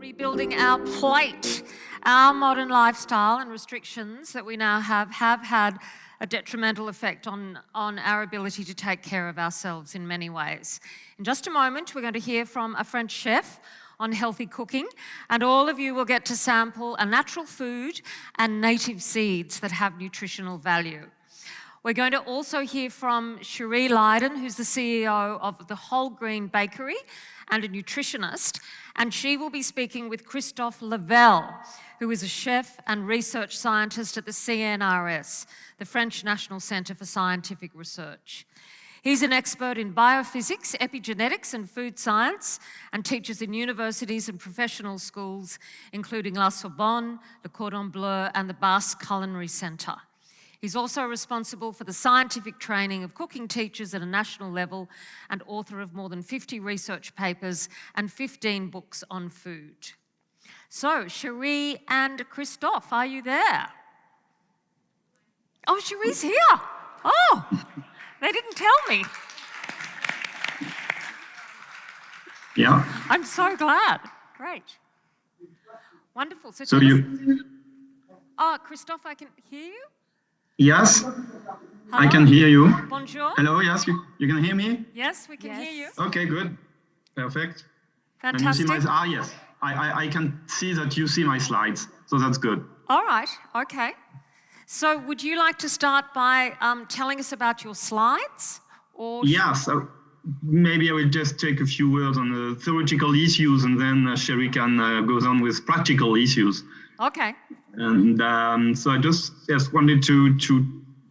be building our plate. Our modern lifestyle and restrictions that we now have had a detrimental effect on our ability to take care of ourselves in many ways. In just a moment, we're going to hear from a French chef on healthy cooking, and all of you will get to sample a natural food and native seeds that have nutritional value. We're going to also hear from Cheri Lyden, who's the CEO of the Wholegrain Bakery and a nutritionist, and she will be speaking with Christophe Lavelle, who is a chef and research scientist at the CNRS, the French National Centre for Scientific Research. He's an expert in biophysics, epigenetics and food science, and teaches in universities and professional schools, including La Sorbonne, Le Cordon Bleu and the Basque Culinary Centre. He's also responsible for the scientific training of cooking teachers at a national level and author of more than 50 research papers and 15 books on food. So, Cheri and Christophe, are you there? Oh, Cheri's here. Oh, they didn't tell me. Yeah. I'm so glad. Great. Wonderful. So you... Oh, Christophe, I can hear you? Yes, Hello? I can hear you. Bonjour. Hello, yes, you can hear me? Yes, we can hear you. Okay, good. Perfect. Fantastic. And you see yes, I can see that you see my slides, so that's good. All right, okay. So would you like to start by telling us about your slides? Or Yes, maybe I will just take a few words on the theoretical issues, and then Cheri can goes on with practical issues. Okay. And so I just wanted to,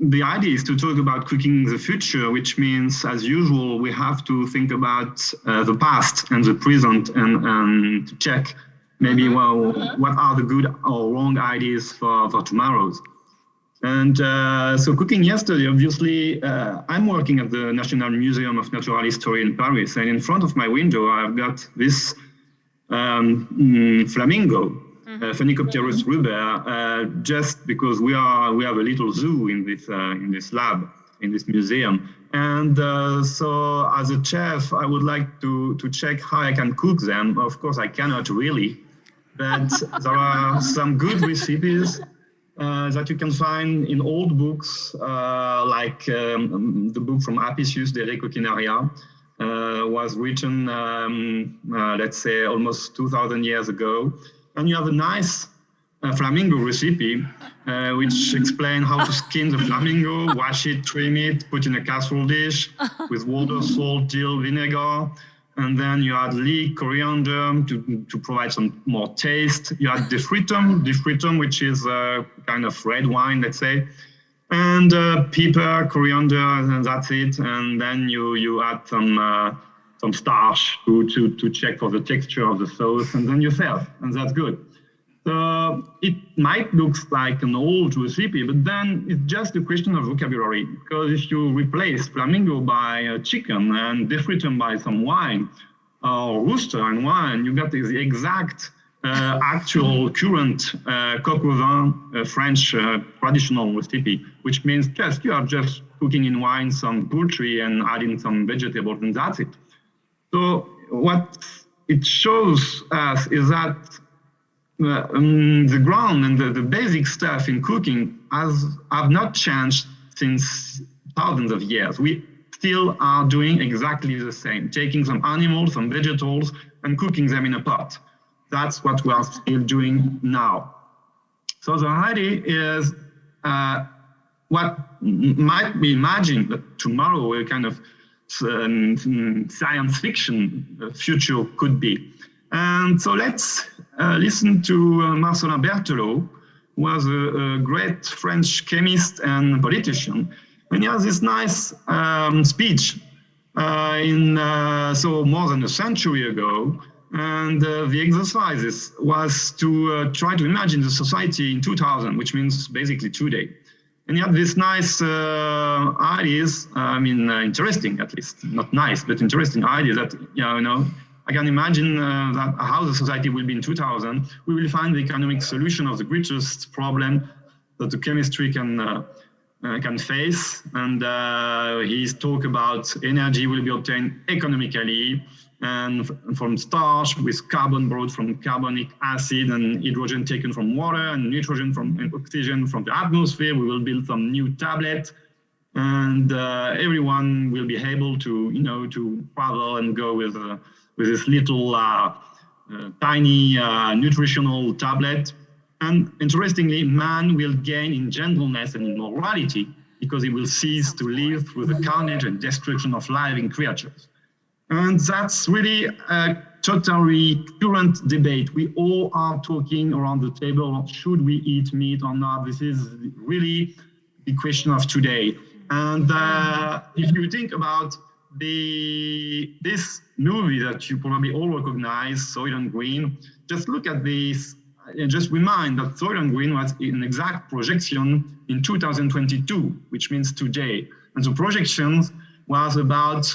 the idea is to talk about cooking the future, which means, as usual, we have to think about the past and the present and to check maybe, what are the good or wrong ideas for tomorrow's. And so cooking yesterday, obviously, I'm working at the National Museum of Natural History in Paris, and in front of my window, I've got this flamingo. Phoenicopterus ruber, just because we have a little zoo in this lab, in this museum. And so as a chef, I would like to check how I can cook them. Of course, I cannot really, but there are some good recipes that you can find in old books, like the book from Apicius de Recoquinaria, was written, let's say, almost 2,000 years ago. And you have a nice flamingo recipe, which explains how to skin the flamingo, wash it, trim it, put in a casserole dish with water, salt, dill, vinegar. And then you add leek, coriander to provide some more taste. You add defritum, which is a kind of red wine, let's say. And pepper, coriander, and that's it. And then you add some starch to check for the texture of the sauce, and then you serve, and that's good. So it might look like an old recipe, but then it's just a question of vocabulary, because if you replace flamingo by chicken and defritum by some wine, or rooster and wine, you got the exact actual current coq au vin French traditional recipe, which means you are just cooking in wine some poultry and adding some vegetables, and that's it. So what it shows us is that the ground and the basic stuff in cooking have not changed since thousands of years. We still are doing exactly the same, taking some animals, some vegetables, and cooking them in a pot. That's what we are still doing now. So the idea is what might be imagined that tomorrow will kind of science fiction future could be. And so let's listen to Marcelin Berthelot, who was a great French chemist and politician. And he has this nice speech so more than a century ago. And the exercises was to try to imagine the society in 2000, which means basically today. And he had this nice ideas, interesting at least, not nice, but interesting ideas that, I can imagine that how the society will be in 2000. We will find the economic solution of the greatest problem that the chemistry can face. And he's talk about energy will be obtained economically, and from starch with carbon brought from carbonic acid and hydrogen taken from water and nitrogen and oxygen from the atmosphere. We will build some new tablet, and everyone will be able to, to travel and go with this little tiny nutritional tablet. And interestingly, man will gain in gentleness and in morality because he will cease to live through the carnage and destruction of living creatures. And that's really a totally current debate. We all are talking around the table, should we eat meat or not? This is really the question of today. And if you think about this movie that you probably all recognize, Soylent Green, just look at this and just remind that Soylent Green was an exact projection in 2022, which means today. And the projections was about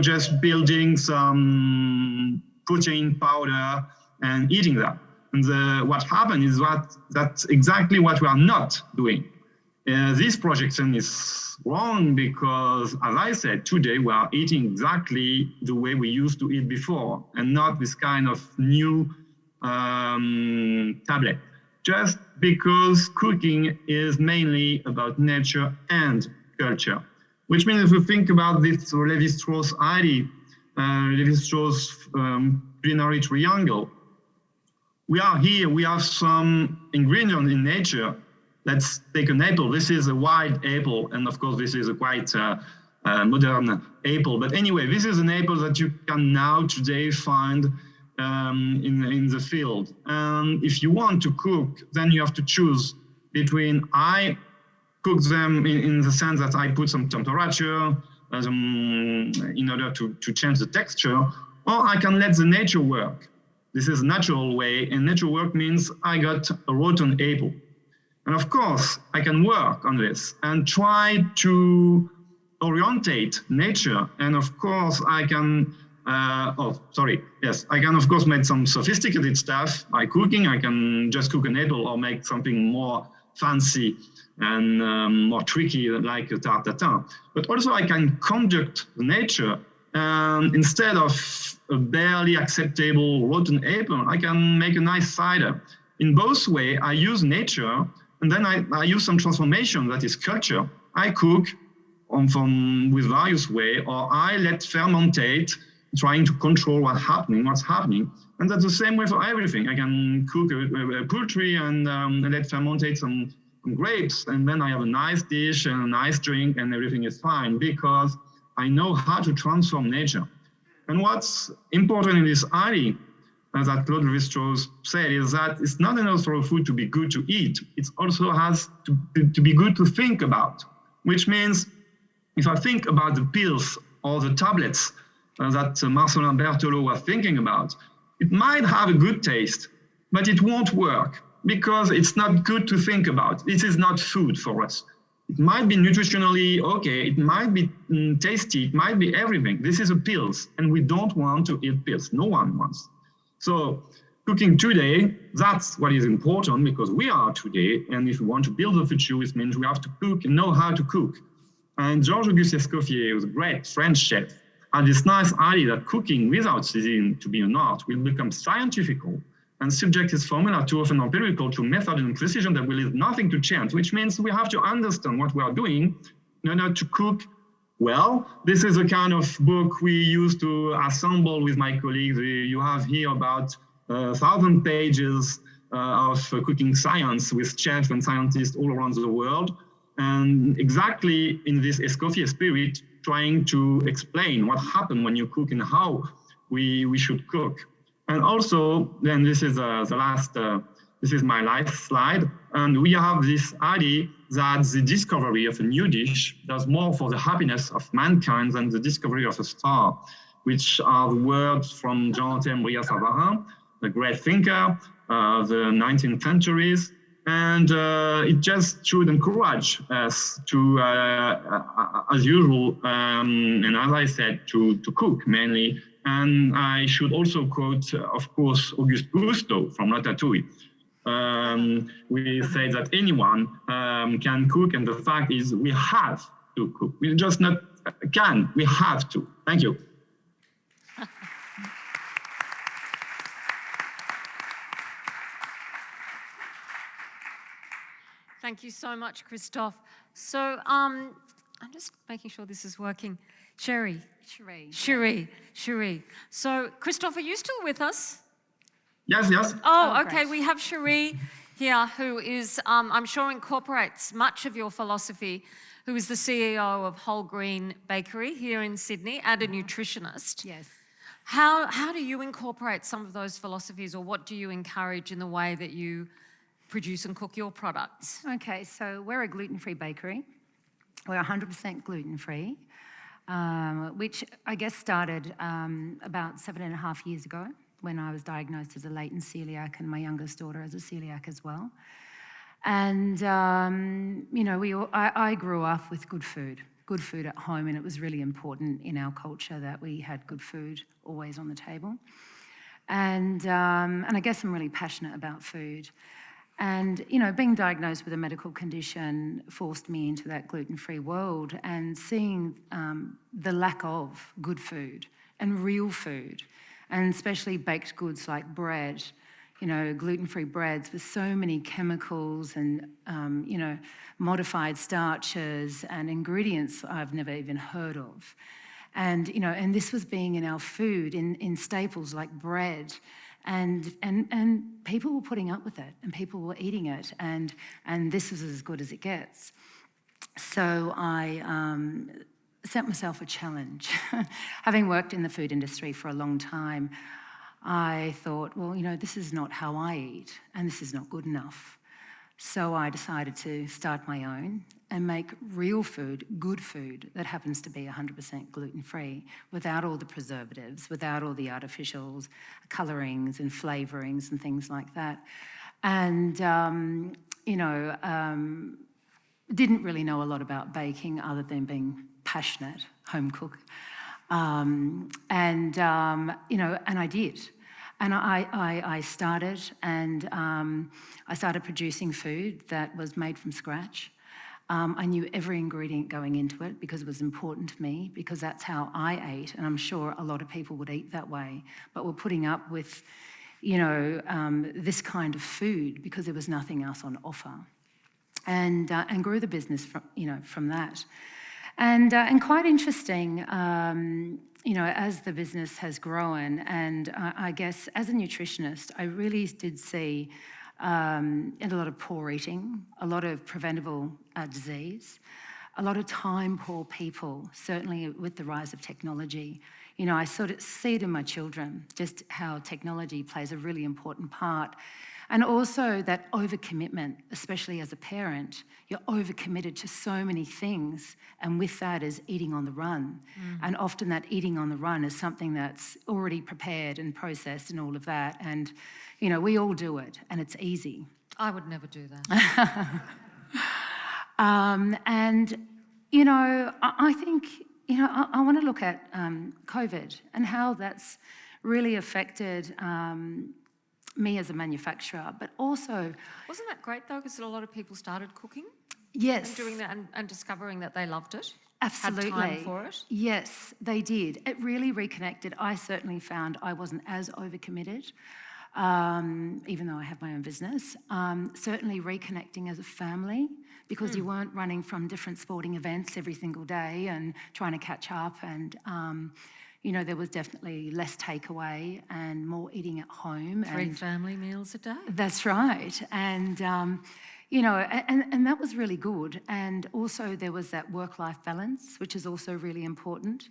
just building some protein powder and eating that. And what happened is that's exactly what we are not doing. This projection is wrong because, as I said, today we are eating exactly the way we used to eat before and not this kind of new tablet. Just because cooking is mainly about nature and culture. Which means if we think about this Levi-Strauss idea, Levi-Strauss culinary triangle, we are here, we have some ingredient in nature. Let's take an apple. This is a wild apple, and of course this is a quite modern apple. But anyway, this is an apple that you can now today find in the field. And if you want to cook, then you have to choose between cook them in the sense that I put some temperature in order to change the texture, or I can let the nature work. This is a natural way, and natural work means I got a rotten apple. And of course, I can work on this and try to orientate nature. And of course, I can, I can of course make some sophisticated stuff by cooking. I can just cook an apple or make something more fancy and more tricky like a tarte tatin. But also I can conduct nature, and instead of a barely acceptable rotten apple, I can make a nice cider. In both ways, I use nature, and then I use some transformation that is culture. I cook with various ways, or I let fermentate, trying to control what's happening. And that's the same way for everything. I can cook a poultry and let fermentate some grapes, and then I have a nice dish and a nice drink, and everything is fine because I know how to transform nature. And what's important in this idea, that Claude Lévi-Strauss said, is that it's not enough for a food to be good to eat. It also has to be good to think about, which means if I think about the pills or the tablets that Marcelin Berthelot was thinking about, it might have a good taste, but it won't work because it's not good to think about. This is not food for us. It might be nutritionally okay, it might be tasty, it might be everything. This is a pills, and we don't want to eat pills. No one wants. So cooking today, that's what is important because we are today, and if we want to build the future, it means we have to cook and know how to cook. And Georges-Auguste Escoffier, who's a great French chef, had this nice idea that cooking without ceasing to be an art will become scientifical and subject his formula to often empirical to method and precision that will leave nothing to chance, which means we have to understand what we are doing in order to cook well. This is a kind of book we used to assemble with my colleagues. You have here about 1,000 pages of cooking science with chefs and scientists all around the world. And exactly in this Escoffier spirit, trying to explain what happened when you cook and how we should cook. And also, then this is this is my last slide. And we have this idea that the discovery of a new dish does more for the happiness of mankind than the discovery of a star, which are the words from Jean-Antoine Brillat-Savarin, the great thinker of the 19th centuries. And it just should encourage us to, as usual, and as I said, to cook mainly. And I should also quote, of course, Auguste Cousteau from Ratatouille. We say that anyone can cook, and the fact is we have to cook. We just not can, we have to. Thank you. Thank you so much, Christophe. So I'm just making sure this is working. Cheri. So Christophe, are you still with us? Yes, yes. Oh, okay. We have Cheri here, who is, I'm sure, incorporates much of your philosophy, who is the CEO of Wholegrain Bakery here in Sydney and a nutritionist. Yes. How do you incorporate some of those philosophies, or what do you encourage in the way that you produce and cook your products? Okay, so we're a gluten-free bakery. We're 100% gluten-free, which I guess started about 7.5 years ago when I was diagnosed as a latent celiac and my youngest daughter as a celiac as well. And, you know, I grew up with good food at home, and it was really important in our culture that we had good food always on the table. And I guess I'm really passionate about food. And, you know, being diagnosed with a medical condition forced me into that gluten-free world, and seeing the lack of good food and real food, and especially baked goods like bread, you know, gluten-free breads with so many chemicals and, you know, modified starches and ingredients I've never even heard of. And, you know, and this was being in our food, in staples like bread. And people were putting up with it, and people were eating it, and this was as good as it gets. So I set myself a challenge. Having worked in the food industry for a long time, I thought, well, you know, this is not how I eat, and this is not good enough. So I decided to start my own and make real food, good food, that happens to be 100% gluten-free, without all the preservatives, without all the artificials, colorings and flavorings and things like that. And, you know, didn't really know a lot about baking other than being passionate home cook. You know, and I did. And I started, and I started producing food that was made from scratch. I knew every ingredient going into it because it was important to me, because that's how I ate, and I'm sure a lot of people would eat that way. But we're putting up with, you know, this kind of food because there was nothing else on offer, and grew the business from, you know, from that. And quite interesting, you know, as the business has grown, and I guess as a nutritionist, I really did see a lot of poor eating, a lot of preventable disease, a lot of time-poor people, certainly with the rise of technology. You know, I sort of see it in my children, just how technology plays a really important part. And also that overcommitment, especially as a parent, you're overcommitted to so many things, and with that is eating on the run. And often that eating on the run is something that's already prepared and processed and all of that. And, you know, we all do it, and it's easy. I would never do that. And, you know, I think, you know, I want to look at COVID and how that's really affected me as a manufacturer, but also... Wasn't that great, though, because a lot of people started cooking? Yes. And doing that and discovering that they loved it? Absolutely. Had time for it? Yes, they did. It really reconnected. I certainly found I wasn't as overcommitted, even though I have my own business. Certainly reconnecting as a family, because you weren't running from different sporting events every single day and trying to catch up, and you know, there was definitely less takeaway and more eating at home. 3 family meals a day. That's right. And, you know, and that was really good. And also there was that work-life balance, which is also really important,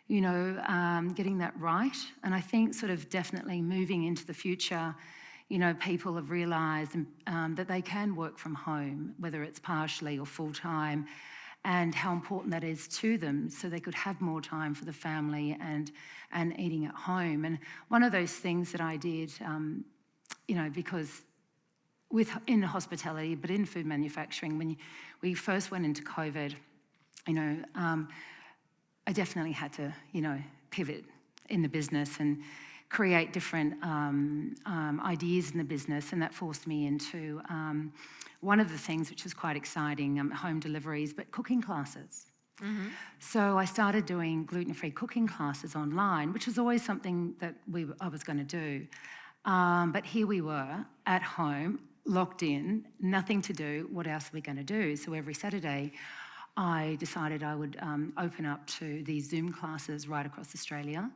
you know, getting that right. And I think sort of definitely moving into the future, you know, people have realised that they can work from home, whether it's partially or full-time, and how important that is to them, so they could have more time for the family and eating at home. And one of those things that I did, you know, because in hospitality, but in food manufacturing, when we first went into COVID, you know, I definitely had to, you know, pivot in the business and create different ideas in the business, and that forced me into one of the things which was quite exciting, home deliveries, but cooking classes. So I started doing gluten-free cooking classes online, which was always something that I was going to do. But here we were at home, locked in, nothing to do, what else are we going to do? So every Saturday, I decided I would open up to these Zoom classes right across Australia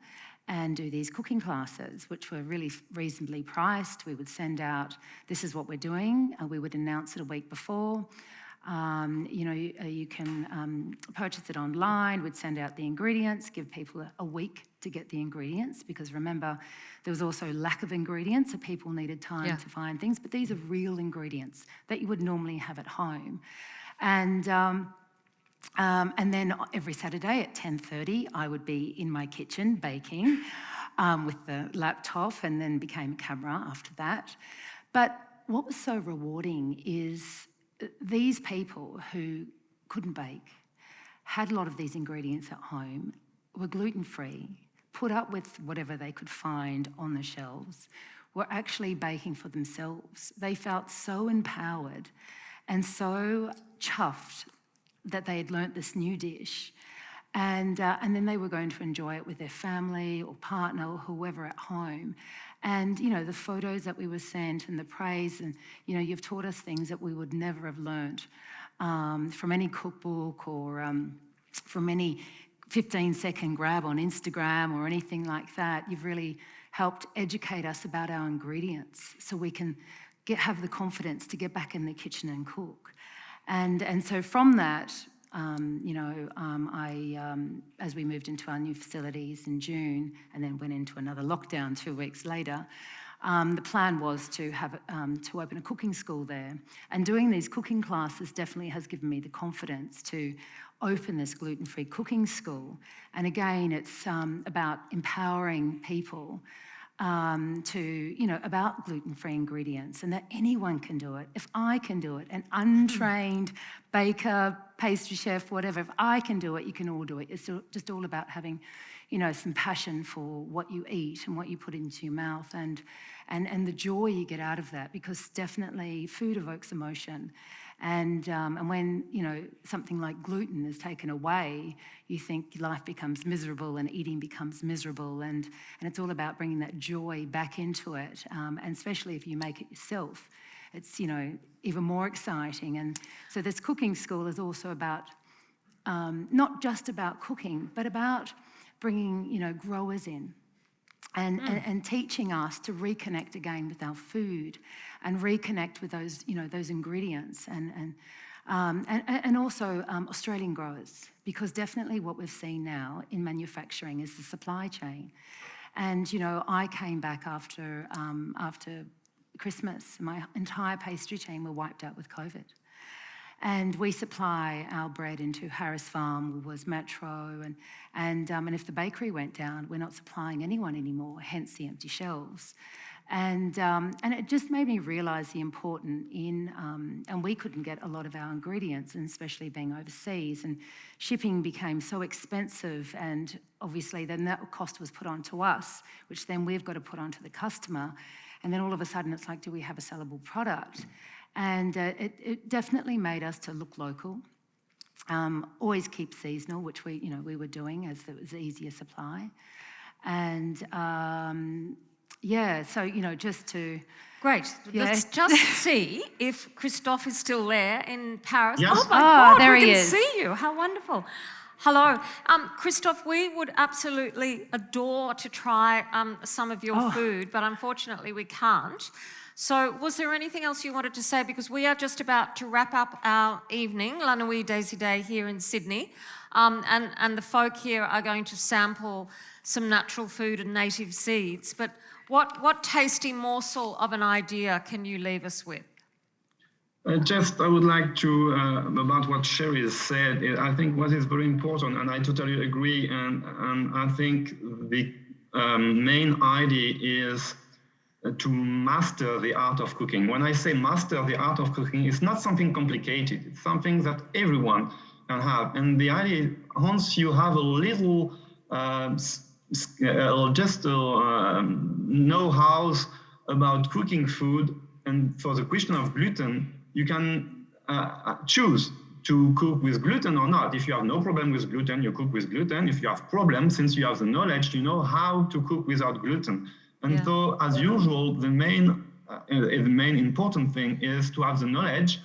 and do these cooking classes, which were really reasonably priced. We would send out, this is what we're doing. We would announce it a week before. You can purchase it online. We'd send out the ingredients, give people a week to get the ingredients, because remember, there was also lack of ingredients, so people needed time to find things. But these are real ingredients that you would normally have at home. And then every Saturday at 10:30, I would be in my kitchen baking with the laptop, and then became a camera after that. But what was so rewarding is these people who couldn't bake, had a lot of these ingredients at home, were gluten-free, put up with whatever they could find on the shelves, were actually baking for themselves. They felt so empowered and so chuffed that they had learnt this new dish, and then they were going to enjoy it with their family or partner or whoever at home. And, the photos that we were sent and the praise, and, you've taught us things that we would never have learnt from any cookbook or from any 15-second grab on Instagram or anything like that. You've really helped educate us about our ingredients so we can have the confidence to get back in the kitchen and cook. And so from that, as we moved into our new facilities in June and then went into another lockdown 2 weeks later, the plan was to have to open a cooking school there. And doing these cooking classes definitely has given me the confidence to open this gluten-free cooking school. And again, it's about empowering people about gluten-free ingredients, and that anyone can do it. If I can do it, an untrained baker, pastry chef, whatever, if I can do it, you can all do it. It's just all about having, some passion for what you eat and what you put into your mouth, and the joy you get out of that, because definitely food evokes emotion. And when, something like gluten is taken away, you think life becomes miserable and eating becomes miserable. And it's all about bringing that joy back into it. And especially if you make it yourself, it's, even more exciting. And so this cooking school is also about, not just about cooking, but about bringing, growers in. And teaching us to reconnect again with our food and reconnect with those, those ingredients, and also Australian growers, because definitely what we've seen now in manufacturing is the supply chain. And I came back after Christmas. My entire pastry chain were wiped out with COVID. And we supply our bread into Harris Farm, was Metro, and if the bakery went down, we're not supplying anyone anymore, hence the empty shelves. And it just made me realise the importance and we couldn't get a lot of our ingredients, and especially being overseas, and shipping became so expensive, and obviously then that cost was put onto us, which then we've got to put onto the customer. And then all of a sudden it's like, do we have a sellable product? And it definitely made us to look local, always keep seasonal, which we were doing as it was easier supply. And so just to... Great. Yeah. Let's just see if Christophe is still there in Paris. Yes. Oh my God, there we he can is. see you. How wonderful. Hello. Christophe, we would absolutely adore to try some of your food, but unfortunately we can't. So was there anything else you wanted to say? Because we are just about to wrap up our evening, La Nuit Décidée, here in Sydney. And the folk here are going to sample some natural food and native seeds. But what tasty morsel of an idea can you leave us with? I would like to, about what Cheri said, I think what is very important, and I totally agree, and I think the main idea is to master the art of cooking. When I say master the art of cooking, it's not something complicated. It's something that everyone can have. And the idea is, once you have a little know-how about cooking food, and for the question of gluten, you can choose to cook with gluten or not. If you have no problem with gluten, you cook with gluten. If you have problems, since you have the knowledge, you know how to cook without gluten. And so, as usual, the main the main important thing is to have the knowledge,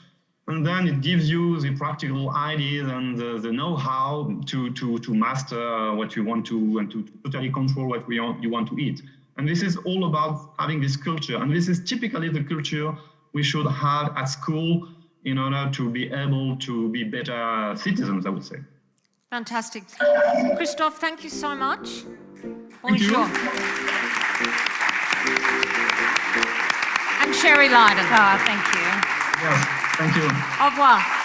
and then it gives you the practical ideas and the know-how to master what you want to, and to totally control what you want to eat. And this is all about having this culture. And this is typically the culture we should have at school in order to be able to be better citizens, I would say. Fantastic. Christophe, thank you so much. Thank you. And Cheri Lyden. Oh, thank you. Yes, thank you. Au revoir.